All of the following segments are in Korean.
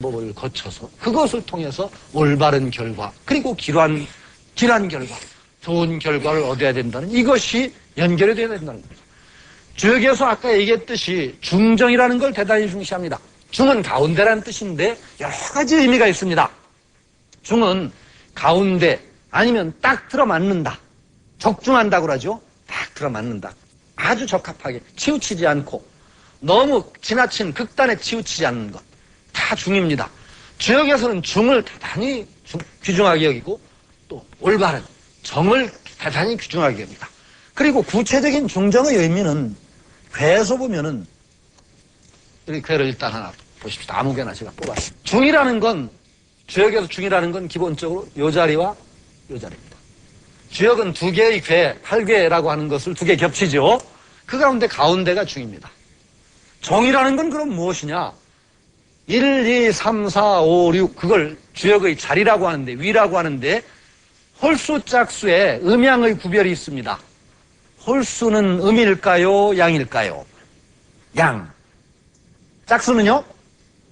방법을 거쳐서 그것을 통해서 올바른 결과 그리고 길한 결과 좋은 결과를 얻어야 된다는 이것이 연결이 되어야 된다는 거죠. 주역에서 아까 얘기했듯이 중정이라는 걸 대단히 중시합니다. 중은 가운데라는 뜻인데 여러 가지 의미가 있습니다. 중은 가운데 아니면 딱 들어맞는다. 적중한다고 그러죠. 딱 들어맞는다. 아주 적합하게 치우치지 않고 너무 지나친 극단에 치우치지 않는 것. 다 중입니다. 주역에서는 중을 대단히 귀중하게 여기고 또 올바른 정을 대단히 귀중하게 여깁니다. 그리고 구체적인 중정의 의미는 괴에서 보면은 우리 괴를 일단 하나 보십시다. 아무개나 제가 뽑았어요. 중이라는 건 주역에서 중이라는 건 기본적으로 요 자리와 요 자리입니다. 주역은 두 개의 괴, 팔괴라고 하는 것을 두 개 겹치죠. 그 가운데 가운데가 중입니다. 정이라는 건 그럼 무엇이냐? 1, 2, 3, 4, 5, 6 그걸 주역의 자리라고 하는데 위라고 하는데 홀수 짝수에 음양의 구별이 있습니다. 홀수는 음일까요? 양일까요? 양. 짝수는요?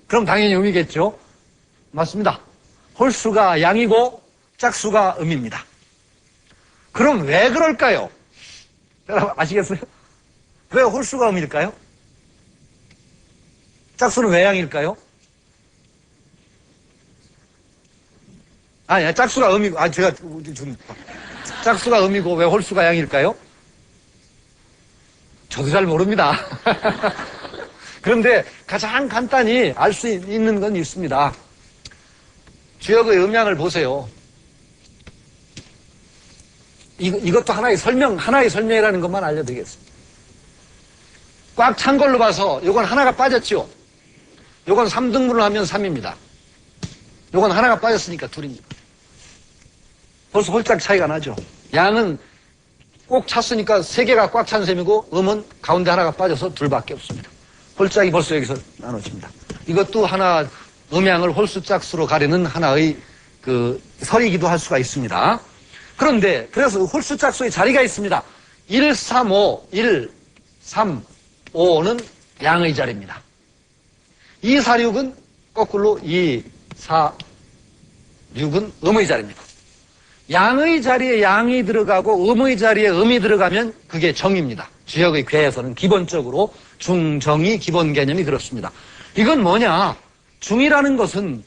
그럼 당연히 음이겠죠? 맞습니다. 홀수가 양이고 짝수가 음입니다. 그럼 왜 그럴까요? 여러분 아시겠어요? 왜 홀수가 음일까요? 짝수는 왜 양일까요? 아니, 짝수가 음이고, 짝수가 음이고 왜 홀수가 양일까요? 저도 잘 모릅니다. 그런데 가장 간단히 알 수 있는 건 있습니다. 주역의 음양을 보세요. 이것도 하나의 설명이라는 것만 알려드리겠습니다. 꽉 찬 걸로 봐서 이건 하나가 빠졌죠. 이건 3등분을 하면 3입니다. 이건 하나가 빠졌으니까 2입니다. 벌써 홀짝 차이가 나죠. 양은 꼭 찼으니까 3개가 꽉 찬 셈이고 음은 가운데 하나가 빠져서 2밖에 없습니다. 홀짝이 벌써 여기서 나눠집니다. 이것도 하나 음양을 홀수짝수로 가리는 하나의 그 설이기도 할 수가 있습니다. 그런데 그래서 홀수짝수의 자리가 있습니다. 1, 3, 5, 1, 3, 5는 양의 자리입니다. 2, 4, 6은 거꾸로 2, 4, 6은 음의 자리입니다. 양의 자리에 양이 들어가고 음의 자리에 음이 들어가면 그게 정입니다. 주역의 괴에서는 기본적으로 중정이 기본 개념이 그렇습니다. 이건 뭐냐? 중이라는 것은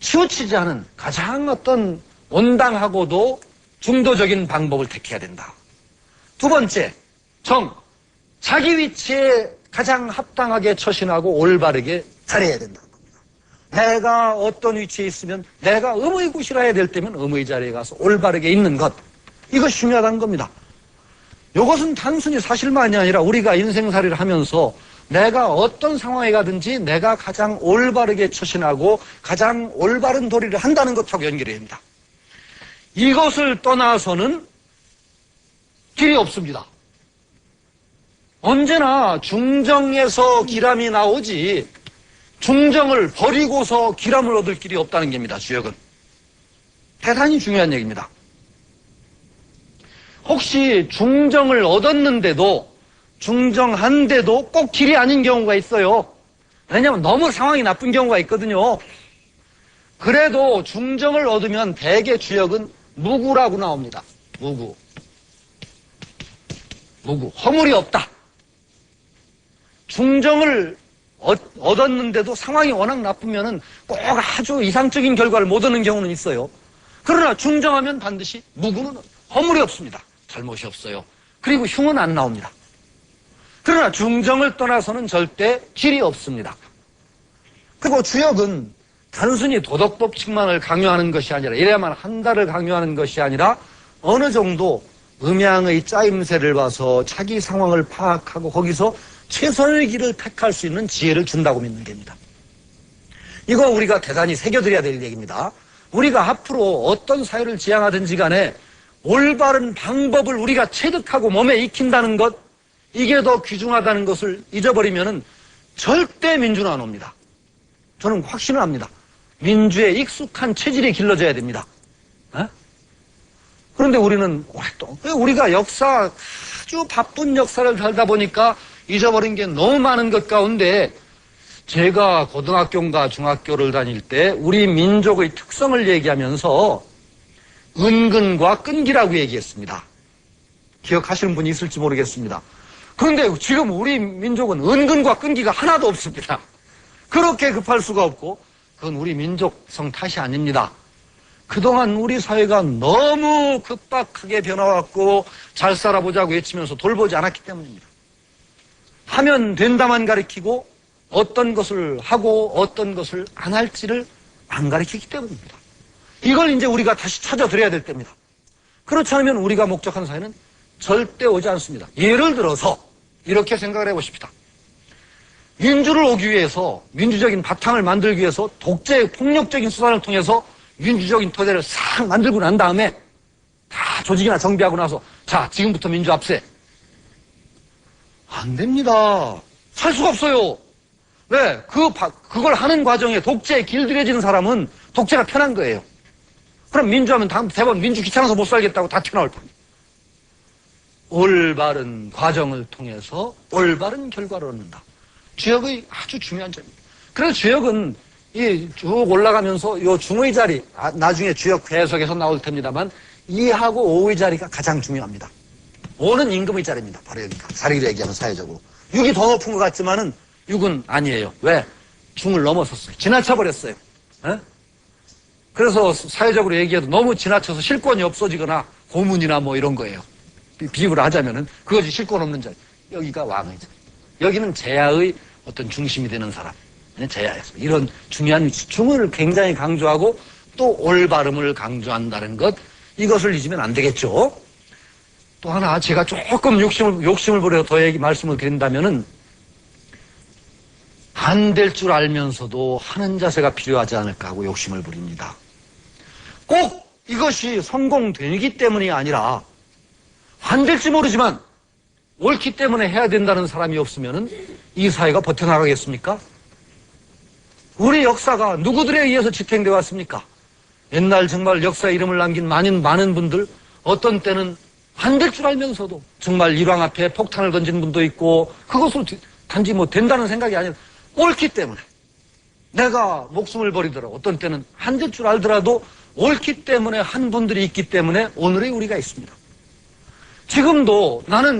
치우치지 않은 가장 어떤 온당하고도 중도적인 방법을 택해야 된다. 두 번째, 정. 자기 위치에 가장 합당하게 처신하고 올바르게 잘해야 된다는 겁니다. 내가 어떤 위치에 있으면 내가 음의 구실해야 될 때면 음의 자리에 가서 올바르게 있는 것. 이것이 중요하다는 겁니다. 이것은 단순히 사실만이 아니라 우리가 인생살이를 하면서 내가 어떤 상황에 가든지 내가 가장 올바르게 처신하고 가장 올바른 도리를 한다는 것하고 연결이 됩니다. 이것을 떠나서는 길이 없습니다. 언제나 중정에서 기람이 나오지 중정을 버리고서 기람을 얻을 길이 없다는 겁니다. 주역은. 대단히 중요한 얘기입니다. 혹시 중정을 얻었는데도 중정한데도 꼭 길이 아닌 경우가 있어요. 왜냐하면 너무 상황이 나쁜 경우가 있거든요. 그래도 중정을 얻으면 대개 주역은 무구라고 나옵니다. 무구. 허물이 없다. 중정을 얻었는데도 상황이 워낙 나쁘면은 꼭 아주 이상적인 결과를 못 얻는 경우는 있어요. 그러나 중정하면 반드시 무구는 허물이 없습니다. 잘못이 없어요. 그리고 흉은 안 나옵니다. 그러나 중정을 떠나서는 절대 길이 없습니다. 그리고 주역은 단순히 도덕법칙만을 강요하는 것이 아니라 이래야만 한다를 강요하는 것이 아니라 어느 정도 음양의 짜임새를 봐서 자기 상황을 파악하고 거기서 최선의 길을 택할 수 있는 지혜를 준다고 믿는 겁니다. 이거 우리가 대단히 새겨드려야 될 얘기입니다. 우리가 앞으로 어떤 사회를 지향하든지 간에 올바른 방법을 우리가 체득하고 몸에 익힌다는 것, 이게 더 귀중하다는 것을 잊어버리면은 절대 민주는 안 옵니다. 저는 확신을 합니다. 민주에 익숙한 체질이 길러져야 됩니다. 그런데 우리는 우리가 아주 바쁜 역사를 살다 보니까 잊어버린 게 너무 많은 것 가운데 제가 고등학교인가 중학교를 다닐 때 우리 민족의 특성을 얘기하면서 은근과 끈기라고 얘기했습니다. 기억하시는 분이 있을지 모르겠습니다. 그런데 지금 우리 민족은 은근과 끈기가 하나도 없습니다. 그렇게 급할 수가 없고 그건 우리 민족성 탓이 아닙니다. 그동안 우리 사회가 너무 급박하게 변화왔고 잘 살아보자고 외치면서 돌보지 않았기 때문입니다. 하면 된다만 가르치고 어떤 것을 하고 어떤 것을 안 할지를 안 가르치기 때문입니다. 이걸 이제 우리가 다시 찾아드려야 될 때입니다. 그렇지 않으면 우리가 목적한 사회는 절대 오지 않습니다. 예를 들어서 이렇게 생각을 해보십시다. 민주를 오기 위해서 민주적인 바탕을 만들기 위해서 독재 폭력적인 수단을 통해서 민주적인 토대를 싹 만들고 난 다음에 다 조직이나 정비하고 나서 자 지금부터 민주 압세. 안 됩니다. 살 수가 없어요. 왜? 그걸 하는 과정에 독재에 길들여지는 사람은 독재가 편한 거예요. 그럼 민주하면 대부분 민주 귀찮아서 못 살겠다고 다 튀어나올 겁니다. 올바른 과정을 통해서 올바른 결과를 얻는다. 주역의 아주 중요한 점입니다. 그래서 주역은 쭉 올라가면서 요 중의 자리, 나중에 주역 해석에서 나올 텐데다만 2하고 5의 자리가 가장 중요합니다. 5는 임금의 자리입니다. 바로 여기가. 자리를 얘기하면 사회적으로. 6이 더 높은 것 같지만은 6은 아니에요. 왜? 중을 넘어섰어요. 지나쳐버렸어요. 에? 그래서 사회적으로 얘기해도 너무 지나쳐서 실권이 없어지거나 고문이나 뭐 이런 거예요. 비유를 하자면은 그것이 실권 없는 자리. 여기가 왕의 자리. 여기는 제야의 어떤 중심이 되는 사람. 제야에서. 이런 중요한 위치. 중을 굉장히 강조하고 또 올바름을 강조한다는 것. 이것을 잊으면 안 되겠죠. 또 하나 제가 조금 욕심을 부려 더 말씀을 드린다면은 안 될 줄 알면서도 하는 자세가 필요하지 않을까 하고 욕심을 부립니다. 꼭 이것이 성공되기 때문이 아니라 안 될지 모르지만 옳기 때문에 해야 된다는 사람이 없으면은 이 사회가 버텨나가겠습니까? 우리 역사가 누구들에 의해서 지탱되어 왔습니까? 옛날 정말 역사에 이름을 남긴 많은 분들 어떤 때는 안 될 줄 알면서도 정말 일왕 앞에 폭탄을 던진 분도 있고 그것으로 단지 뭐 된다는 생각이 아니라 옳기 때문에 내가 목숨을 버리더라도 어떤 때는 안 될 줄 알더라도 옳기 때문에 한 분들이 있기 때문에 오늘의 우리가 있습니다. 지금도 나는